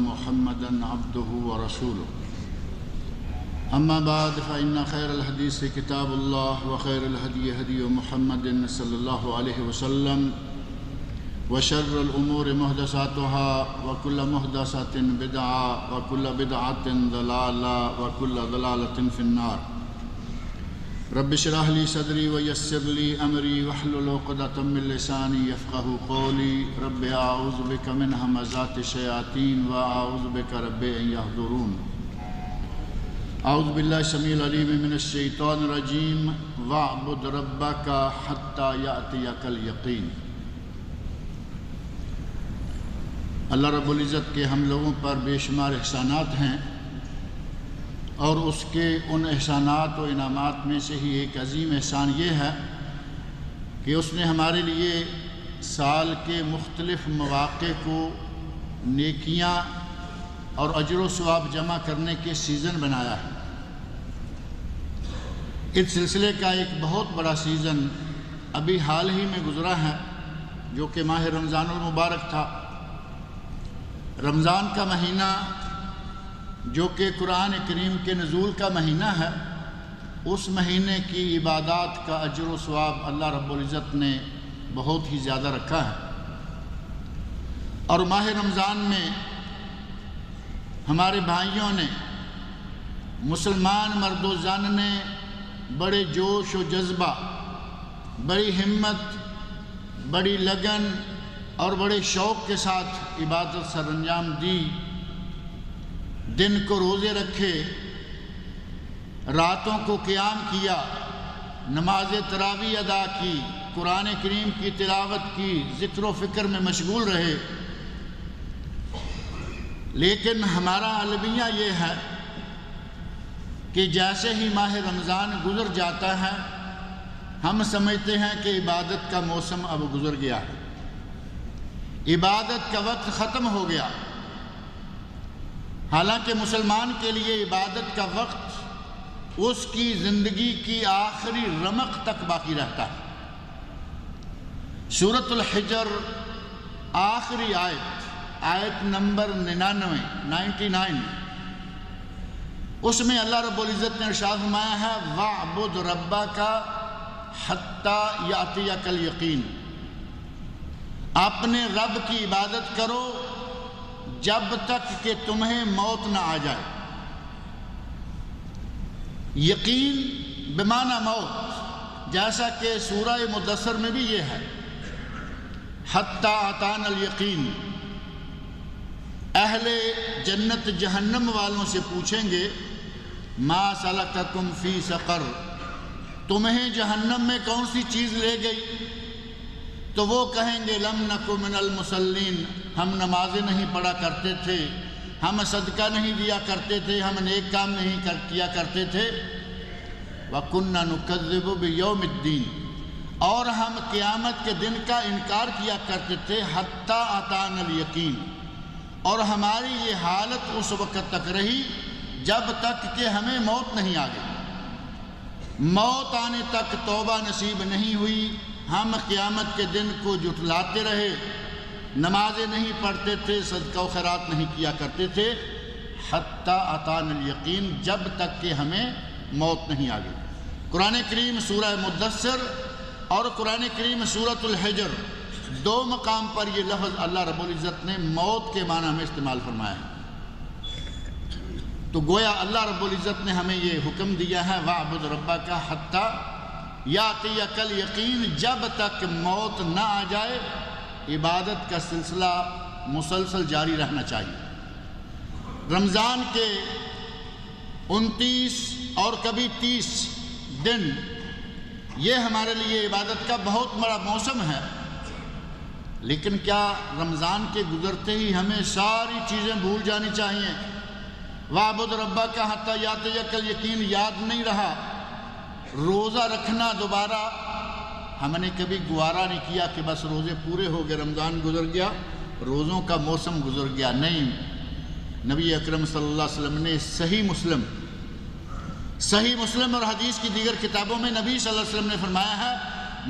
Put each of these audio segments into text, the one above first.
محمدا عبده ورسوله أما بعد فإن خير الحديث كتاب الله وخير الهدي هدي محمد صلى الله عليه وسلم وشر الأمور محدثاتها وكل محدثة بدعة وكل بدعة ضلالة وكل ضلالة في النار رب اشرح لي صدري ويسر لي أمري واحلل عقدة من لساني يفقهوا قولي رب أعوذ بك من همزات الشياطين وأعوذ بك رب أن يحضرون اعوذ باللہ السمیع العلیم من الشیطان الرجیم واعبد ربک حتی یأتیک الیقین۔ اللہ رب العزت کے ہم لوگوں پر بے شمار احسانات ہیں، اور اس کے ان احسانات و انعامات میں سے ہی ایک عظیم احسان یہ ہے کہ اس نے ہمارے لیے سال کے مختلف مواقع کو نیکیاں اور اجر و ثواب جمع کرنے کے سیزن بنایا ہے۔ اس سلسلے کا ایک بہت بڑا سیزن ابھی حال ہی میں گزرا ہے، جو کہ ماہ رمضان المبارک تھا۔ رمضان کا مہینہ جو کہ قرآن کریم کے نزول کا مہینہ ہے، اس مہینے کی عبادات کا اجر و ثواب اللہ رب العزت نے بہت ہی زیادہ رکھا ہے۔ اور ماہ رمضان میں ہمارے بھائیوں نے، مسلمان مرد و زن نے بڑے جوش و جذبہ، بڑی ہمت، بڑی لگن اور بڑے شوق کے ساتھ عبادت سر انجام دی۔ دن کو روزے رکھے، راتوں کو قیام کیا، نماز تراویح ادا کی، قرآن کریم کی تلاوت کی، ذکر و فکر میں مشغول رہے۔ لیکن ہمارا المیہ یہ ہے کہ جیسے ہی ماہ رمضان گزر جاتا ہے، ہم سمجھتے ہیں کہ عبادت کا موسم اب گزر گیا ہے، عبادت کا وقت ختم ہو گیا۔ حالانکہ مسلمان کے لیے عبادت کا وقت اس کی زندگی کی آخری رمق تک باقی رہتا ہے۔ سورۃ الحجر آخری آیت نمبر 99 اس میں اللہ رب العزت نے ارشاد فرمایا ہے وَاعْبُدْ رَبَّكَ حَتَّى يَأْتِيَكَ الْيَقِينُ، اپنے رب کی عبادت کرو جب تک کہ تمہیں موت نہ آ جائے۔ یقین بمعنی موت، جیسا کہ سورہ مدثر میں بھی یہ ہے حَتَّى أَتَانَا الْيَقِينُ۔ اہل جنت جہنم والوں سے پوچھیں گے ما سلککم فی سقر، تمہیں جہنم میں کون سی چیز لے گئی؟ تو وہ کہیں گے لم نک من المصلین، ہم نمازیں نہیں پڑھا کرتے تھے، ہم صدقہ نہیں دیا کرتے تھے، ہم نیک کام نہیں کیا کرتے تھے، وَكُنَّا نُكَذِّبُ بِيَوْمِ الدِّينِ، اور ہم قیامت کے دن کا انکار کیا کرتے تھے، حَتَّى أَتَانَا الْيَقِينُ، اور ہماری یہ حالت اس وقت تک رہی جب تک کہ ہمیں موت نہیں آ گئی۔ موت آنے تک توبہ نصیب نہیں ہوئی، ہم قیامت کے دن کو جھٹلاتے رہے، نمازیں نہیں پڑھتے تھے، صدقہ و خیرات نہیں کیا کرتے تھے، حتی اتانا الیقین، جب تک کہ ہمیں موت نہیں آ گئی۔ قرآن کریم سورہ مدثر اور قرآن کریم سورۃ الحجر دو مقام پر یہ لفظ اللہ رب العزت نے موت کے معنی میں استعمال فرمایا ہے۔ تو گویا اللہ رب العزت نے ہمیں یہ حکم دیا ہے وَاعْبُدْ رَبَّكَ حَتَّى يَأْتِيَكَ الْيَقِينُ، جب تک موت نہ آ جائے عبادت کا سلسلہ مسلسل جاری رہنا چاہیے۔ رمضان کے 29 اور کبھی 30 دن یہ ہمارے لیے عبادت کا بہت بڑا موسم ہے، لیکن کیا رمضان کے گزرتے ہی ہمیں ساری چیزیں بھول جانی چاہیے؟ وَاعْبُدْ رَبَّكَ حَتَّى يَأْتِيَكَ الْيَقِينُ یاد نہیں رہا؟ روزہ رکھنا دوبارہ ہم نے کبھی گوارا نہیں کیا کہ بس روزے پورے ہو گئے، رمضان گزر گیا، روزوں کا موسم گزر گیا۔ نہیں، نبی اکرم صلی اللہ علیہ وسلم نے صحیح مسلم اور حدیث کی دیگر کتابوں میں نبی صلی اللہ علیہ وسلم نے فرمایا ہے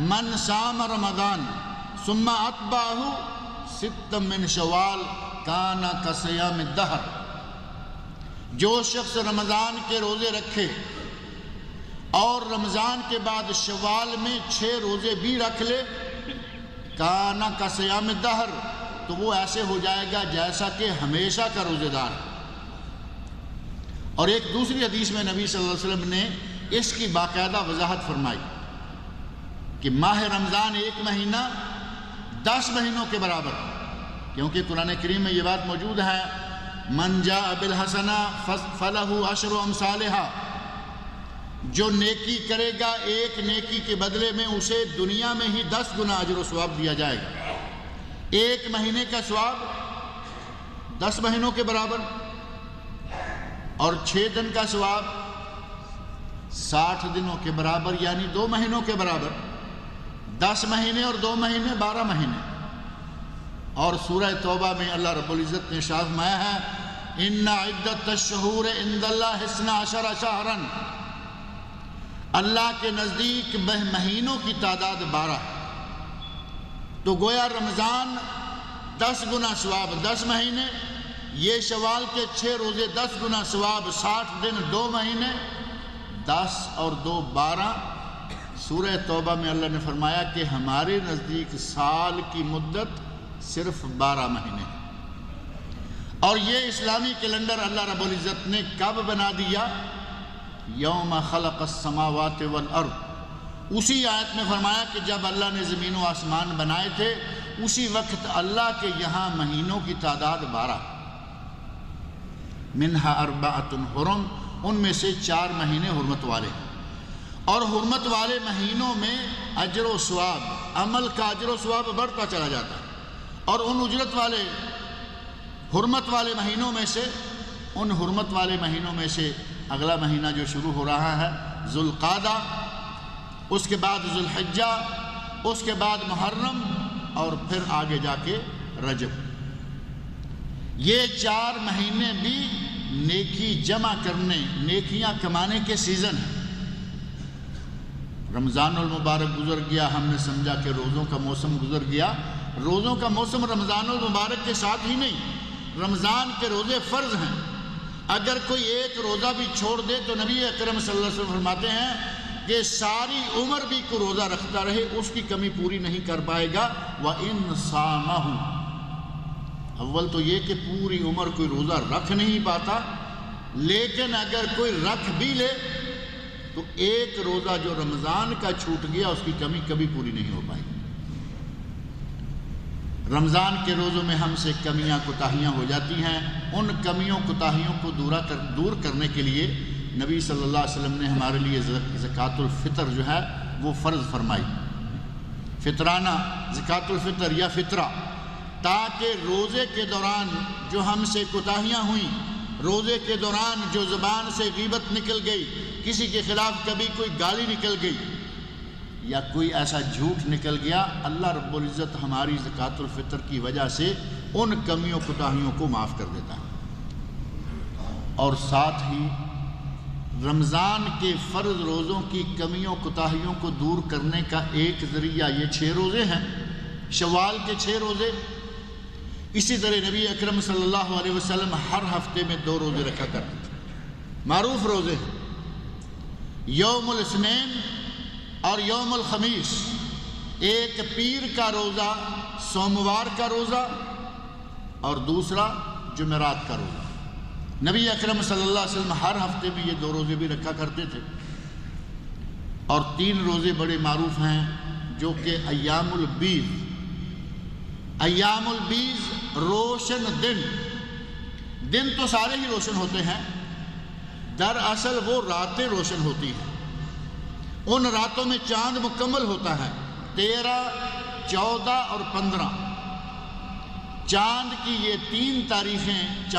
من صام رمضان ثم اتبعہ ستا من شوال کانا کصیام الدہر، جو شخص رمضان کے روزے رکھے اور رمضان کے بعد شوال میں 6 روزے بھی رکھ لے، کانا کصیام الدہر، تو وہ ایسے ہو جائے گا جیسا کہ ہمیشہ کا روزے دار ہے۔ اور ایک دوسری حدیث میں نبی صلی اللہ علیہ وسلم نے اس کی باقاعدہ وضاحت فرمائی کہ ماہ رمضان 1 مہینہ 10 مہینوں کے برابر، کیونکہ قرآن کریم میں یہ بات موجود ہے، من جاء بالحسنہ فلہ عشر امثالہا، جو نیکی کرے گا ایک نیکی کے بدلے میں اسے دنیا میں ہی 10 گنا اجر و ثواب دیا جائے گا۔ 1 مہینے کا ثواب 10 مہینوں کے برابر، اور 6 دن کا ثواب 60 دنوں کے برابر، یعنی 2 مہینوں کے برابر۔ 10 مہینے اور 2 مہینے 12 مہینے۔ اور سورہ توبہ میں اللہ رب العزت نے ارشاد فرمایا ہے، ان عدت الشہور عند اللہ 12 شہرا، اللہ کے نزدیک مہینوں کی تعداد 12 ہے۔ تو گویا رمضان 10 گنا ثواب 10 مہینے، یہ شوال کے 6 روزے 10 گنا ثواب 60 دن 2 مہینے، 10 اور 2 12۔ سورہ توبہ میں اللہ نے فرمایا کہ ہمارے نزدیک سال کی مدت صرف 12 مہینے، اور یہ اسلامی کیلنڈر اللہ رب العزت نے کب بنا دیا؟ یوم خلق السماوات والارض، اسی آیت میں فرمایا کہ جب اللہ نے زمین و آسمان بنائے تھے اسی وقت اللہ کے یہاں مہینوں کی تعداد 12، منہا اربعۃ حرم، ان میں سے 4 مہینے حرمت والے ہیں، اور حرمت والے مہینوں میں اجر و ثواب، عمل کا اجر و ثواب بڑھتا چلا جاتا ہے۔ اور ان اجرت والے حرمت والے مہینوں میں سے، ان حرمت والے مہینوں میں سے اگلا مہینہ جو شروع ہو رہا ہے ذوالقعدہ، اس کے بعد ذوالحجہ، اس کے بعد محرم، اور پھر آگے جا کے رجب۔ یہ 4 مہینے بھی نیکی جمع کرنے، نیکیاں کمانے کے سیزن ہیں۔ رمضان المبارک گزر گیا، ہم نے سمجھا کہ روزوں کا موسم گزر گیا۔ روزوں کا موسم رمضان المبارک کے ساتھ ہی نہیں، رمضان کے روزے فرض ہیں۔ اگر کوئی ایک روزہ بھی چھوڑ دے تو نبی اکرم صلی اللہ علیہ وسلم فرماتے ہیں کہ ساری عمر بھی کوئی روزہ رکھتا رہے اس کی کمی پوری نہیں کر پائے گا۔ وَإِنْ صَامَهُ، اول تو یہ کہ پوری عمر کوئی روزہ رکھ نہیں پاتا، لیکن اگر کوئی رکھ بھی لے تو ایک روزہ جو رمضان کا چھوٹ گیا اس کی کمی کبھی پوری نہیں ہو پائے گی۔ رمضان کے روزوں میں ہم سے کمیاں کوتاہیاں ہو جاتی ہیں، ان کمیوں کوتاہیوں کو دور کرنے کے لیے نبی صلی اللہ علیہ وسلم نے ہمارے لیے زکوٰۃ الفطر جو ہے وہ فرض فرمائی، فطرانہ زکوٰۃ الفطر یا فطرہ، تاکہ روزے کے دوران جو ہم سے کوتاہیاں ہوئیں، روزے کے دوران جو زبان سے غیبت نکل گئی، کسی کے خلاف کبھی کوئی گالی نکل گئی یا کوئی ایسا جھوٹ نکل گیا، اللہ رب العزت ہماری زکوٰۃ الفطر کی وجہ سے ان کمیوں کوتاہیوں کو معاف کر دیتا ہے۔ اور ساتھ ہی رمضان کے فرض روزوں کی کمیوں کوتاہیوں کو دور کرنے کا ایک ذریعہ یہ 6 روزے ہیں، شوال کے 6 روزے۔ اسی طرح نبی اکرم صلی اللہ علیہ وسلم ہر ہفتے میں 2 روزے رکھا کرتے تھے، معروف روزے ہیں، یوم الاثنین اور یوم الخمیس، ایک پیر کا روزہ، سوموار کا روزہ، اور دوسرا جمعرات کا روزہ۔ نبی اکرم صلی اللہ علیہ وسلم ہر ہفتے میں یہ 2 روزے بھی رکھا کرتے تھے۔ اور 3 روزے بڑے معروف ہیں جو کہ ایام البیض، ایام البیض روشن دن تو سارے ہی روشن ہوتے ہیں، دراصل وہ راتیں روشن ہوتی ہیں، ان راتوں میں چاند مکمل ہوتا ہے، 13، 14 اور 15۔ چاند کی یہ 3 تاریخیں،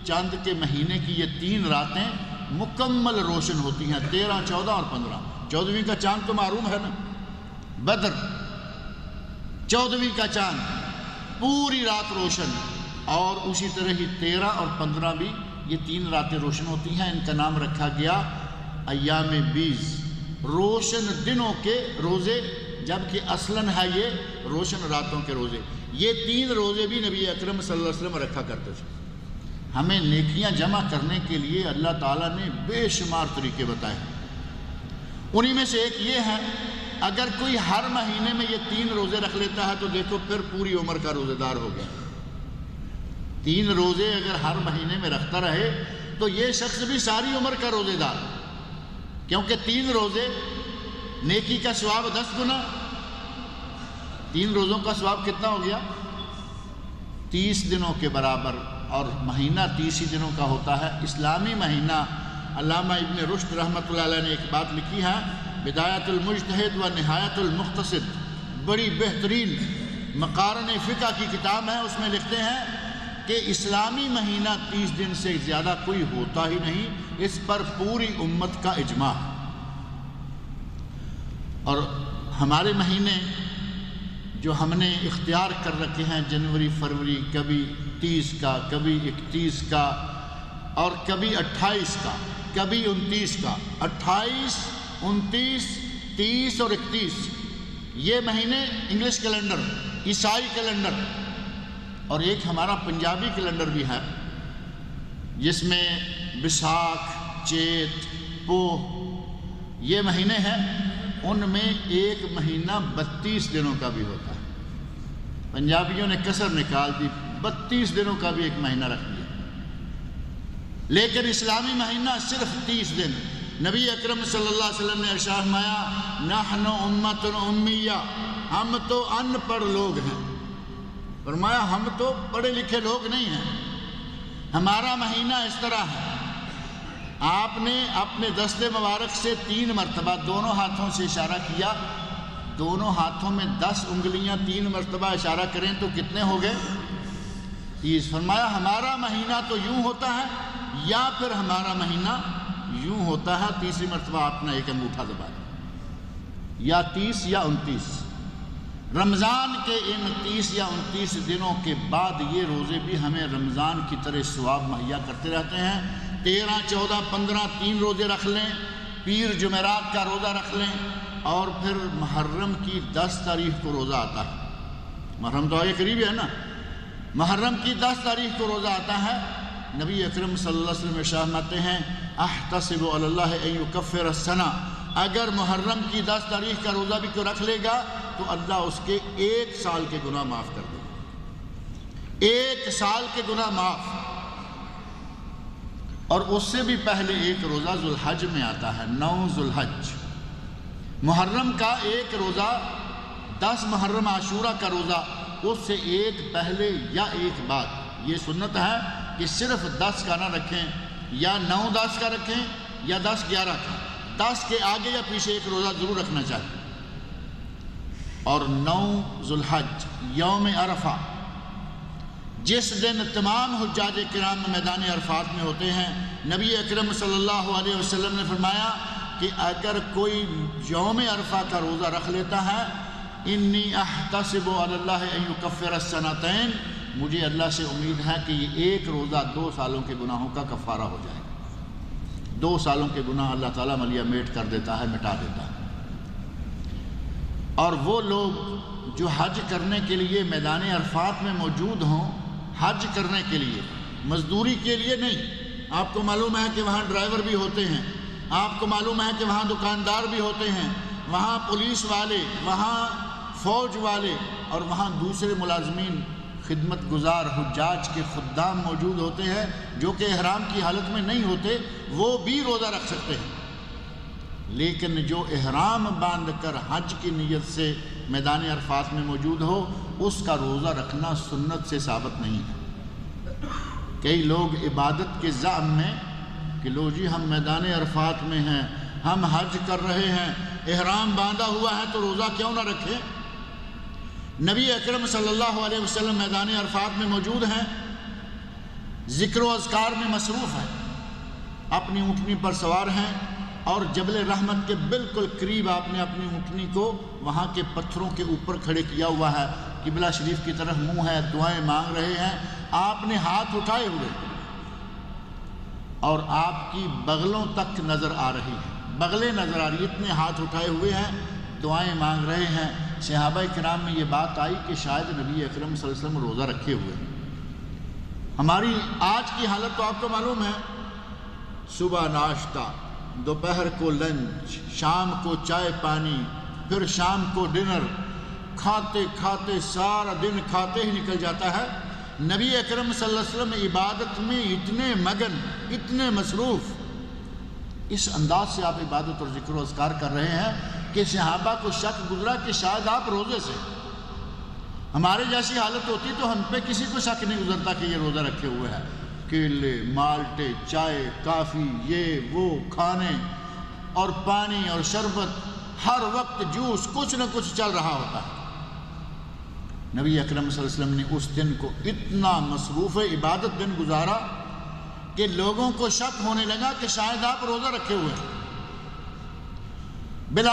چاند کے مہینے کی یہ 3 راتیں مکمل روشن ہوتی ہیں، 13، 14 اور 15۔ 14ویں کا چاند تو معلوم ہے نا، بدر، 14ویں کا چاند پوری رات روشن، اور اسی طرح ہی 13 اور 15 بھی یہ 3 راتیں روشن ہوتی ہیں۔ ان کا نام رکھا گیا ایام بیض، روشن دنوں کے روزے جبکہ اصلاً ہے یہ روشن راتوں کے روزے۔ یہ 3 روزے بھی نبی اکرم صلی اللہ علیہ وسلم رکھا کرتے تھے۔ ہمیں نیکیاں جمع کرنے کے لیے اللہ تعالیٰ نے بے شمار طریقے بتائے، انہی میں سے ایک یہ ہے، اگر کوئی ہر مہینے میں یہ 3 روزے رکھ لیتا ہے تو دیکھو پھر پوری عمر کا روزے دار ہو گیا۔ 3 روزے اگر ہر مہینے میں رکھتا رہے تو یہ شخص بھی ساری عمر کا روزے دار، کیونکہ 3 روزے نیکی کا ثواب 10 گنا، 3 روزوں کا ثواب کتنا ہو گیا؟ 30 دنوں کے برابر، اور مہینہ 30 ہی دنوں کا ہوتا ہے اسلامی مہینہ۔ علامہ ابن رشد رحمۃ اللہ علیہ نے ایک بات لکھی ہے، بدایت المجتہد و نہایت المقتصد، بڑی بہترین مقارن فقہ کی کتاب ہے، اس میں لکھتے ہیں کہ اسلامی مہینہ 30 دن سے زیادہ کوئی ہوتا ہی نہیں، اس پر پوری امت کا اجماع۔ اور ہمارے مہینے جو ہم نے اختیار کر رکھے ہیں، جنوری، فروری، کبھی 30 کا، کبھی 31 کا، اور کبھی 28 کا، کبھی 29 کا، 28، 29، 30 اور 31، یہ مہینے انگلش کیلنڈر، عیسائی کیلنڈر، اور ایک ہمارا پنجابی کیلنڈر بھی ہے جس میں بساکھ، چیت، پوہ یہ مہینے ہیں، ان میں ایک مہینہ 32 دنوں کا بھی ہوتا ہے۔ پنجابیوں نے کسر نکال دی، 32 دنوں کا بھی ایک مہینہ رکھ دیا، لیکن اسلامی مہینہ صرف 30 دن۔ نبی اکرم صلی اللہ علیہ وسلم نے ارشاد فرمایا، نحن امت امیہ، ہم تو ان پڑھ لوگ ہیں۔ فرمایا ہم تو پڑھے لکھے لوگ نہیں ہیں، ہمارا مہینہ اس طرح ہے، آپ نے اپنے دست مبارک سے 3 مرتبہ دونوں ہاتھوں سے اشارہ کیا، دونوں ہاتھوں میں 10 انگلیاں 3 مرتبہ اشارہ کریں تو کتنے ہو گئے؟ 30۔ فرمایا ہمارا مہینہ تو یوں ہوتا ہے، یا پھر ہمارا مہینہ یوں ہوتا ہے، تیسری مرتبہ آپ نے ایک انگوٹھا دبایا، یا 30 یا 29۔ رمضان کے ان 30 یا 29 دنوں کے بعد یہ روزے بھی ہمیں رمضان کی طرح ثواب مہیا کرتے رہتے ہیں۔ 13، 14، 15 3 روزے رکھ لیں، پیر جمعرات کا روزہ رکھ لیں، اور پھر محرم کی 10 تاریخ کو روزہ آتا ہے۔ محرم تو آگے قریب ہے نا، محرم کی 10 تاریخ کو روزہ آتا ہے۔ نبی اکرم صلی اللہ علیہ وسلم ارشاد فرماتے ہیں، احتسب علی اللہ ان یکفر السنہ، اگر محرم کی 10 تاریخ کا روزہ بھی کوئی رکھ لے گا تو اللہ اس کے 1 سال کے گناہ معاف کر دے گا، 1 سال کے گناہ معاف۔ اور اس سے بھی پہلے ایک روزہ ذوالحج میں آتا ہے، 9 ذوالحج، محرم کا ایک روزہ، 10 محرم عاشورہ کا روزہ، اس سے ایک پہلے یا ایک بعد۔ یہ سنت ہے کہ صرف 10 کا نہ رکھیں، یا 9-10 کا رکھیں، یا 10-11 کا، 10 کے آگے یا پیچھے ایک روزہ ضرور رکھنا چاہیے۔ اور 9 ذوالحج یوم عرفہ، جس دن تمام حجاج کرام میدان عرفات میں ہوتے ہیں، نبی اکرم صلی اللہ علیہ وسلم نے فرمایا کہ اگر کوئی یوم عرفہ کا روزہ رکھ لیتا ہے، انی احتسب علی اللہ ان یکفر السنتین، مجھے اللہ سے امید ہے کہ یہ ایک روزہ 2 سالوں کے گناہوں کا کفارہ ہو جائے گا۔ 2 سالوں کے گناہ اللہ تعالیٰ ملیا میٹ کر دیتا ہے، مٹا دیتا ہے۔ اور وہ لوگ جو حج کرنے کے لیے میدان عرفات میں موجود ہوں، حج کرنے کے لیے، مزدوری کے لیے نہیں، آپ کو معلوم ہے کہ وہاں ڈرائیور بھی ہوتے ہیں، آپ کو معلوم ہے کہ وہاں دکاندار بھی ہوتے ہیں، وہاں پولیس والے، وہاں فوج والے، اور وہاں دوسرے ملازمین، خدمت گزار حجاج کے خدام موجود ہوتے ہیں جو کہ احرام کی حالت میں نہیں ہوتے، وہ بھی روزہ رکھ سکتے ہیں۔ لیکن جو احرام باندھ کر حج کی نیت سے میدان عرفات میں موجود ہو، اس کا روزہ رکھنا سنت سے ثابت نہیں ہے۔ کئی لوگ عبادت کے زعم میں کہ لو جی ہم میدان عرفات میں ہیں، ہم حج کر رہے ہیں، احرام باندھا ہوا ہے تو روزہ کیوں نہ رکھیں؟ نبی اکرم صلی اللہ علیہ وسلم میدان عرفات میں موجود ہیں، ذکر و اذکار میں مصروف ہیں، اپنی اونٹنی پر سوار ہیں، اور جبل رحمت کے بالکل قریب آپ نے اپنی اونٹنی کو وہاں کے پتھروں کے اوپر کھڑے کیا ہوا ہے، قبلہ شریف کی طرف منہ ہے، دعائیں مانگ رہے ہیں، آپ نے ہاتھ اٹھائے ہوئے، اور آپ کی بغلوں تک نظر آ رہی ہیں، بغلیں نظر آ رہی ہیں، اتنے ہاتھ اٹھائے ہوئے ہیں، دعائیں مانگ رہے ہیں، صحابہ کرام میں یہ بات آئی کہ شاید نبی اکرم صلی اللہ علیہ وسلم روزہ رکھے ہوئے ہیں۔ ہماری آج کی حالت تو آپ کو معلوم ہے، صبح ناشتہ، دوپہر کو لنچ، شام کو چائے پانی، پھر شام کو ڈنر، کھاتے کھاتے سارا دن کھاتے ہی نکل جاتا ہے۔ نبی اکرم صلی اللہ علیہ وسلم عبادت میں اتنے مگن، اتنے مصروف، اس انداز سے آپ عبادت اور ذکر و اذکار کر رہے ہیں کہ صحابہ کو شک گزرا کہ شاید آپ روزے سے۔ ہمارے جیسی حالت ہوتی تو ہم پہ کسی کو شک نہیں گزرتا کہ یہ روزہ رکھے ہوئے ہیں۔ کیلے، مالٹے، چائے، کافی، یہ وہ کھانے اور پانی اور شربت، ہر وقت جوس، کچھ نہ کچھ چل رہا ہوتا ہے۔ نبی اکرم صلی اللہ علیہ وسلم نے اس دن کو اتنا مصروف عبادت دن گزارا کہ لوگوں کو شک ہونے لگا کہ شاید آپ روزہ رکھے ہوئے ہیں۔ بلا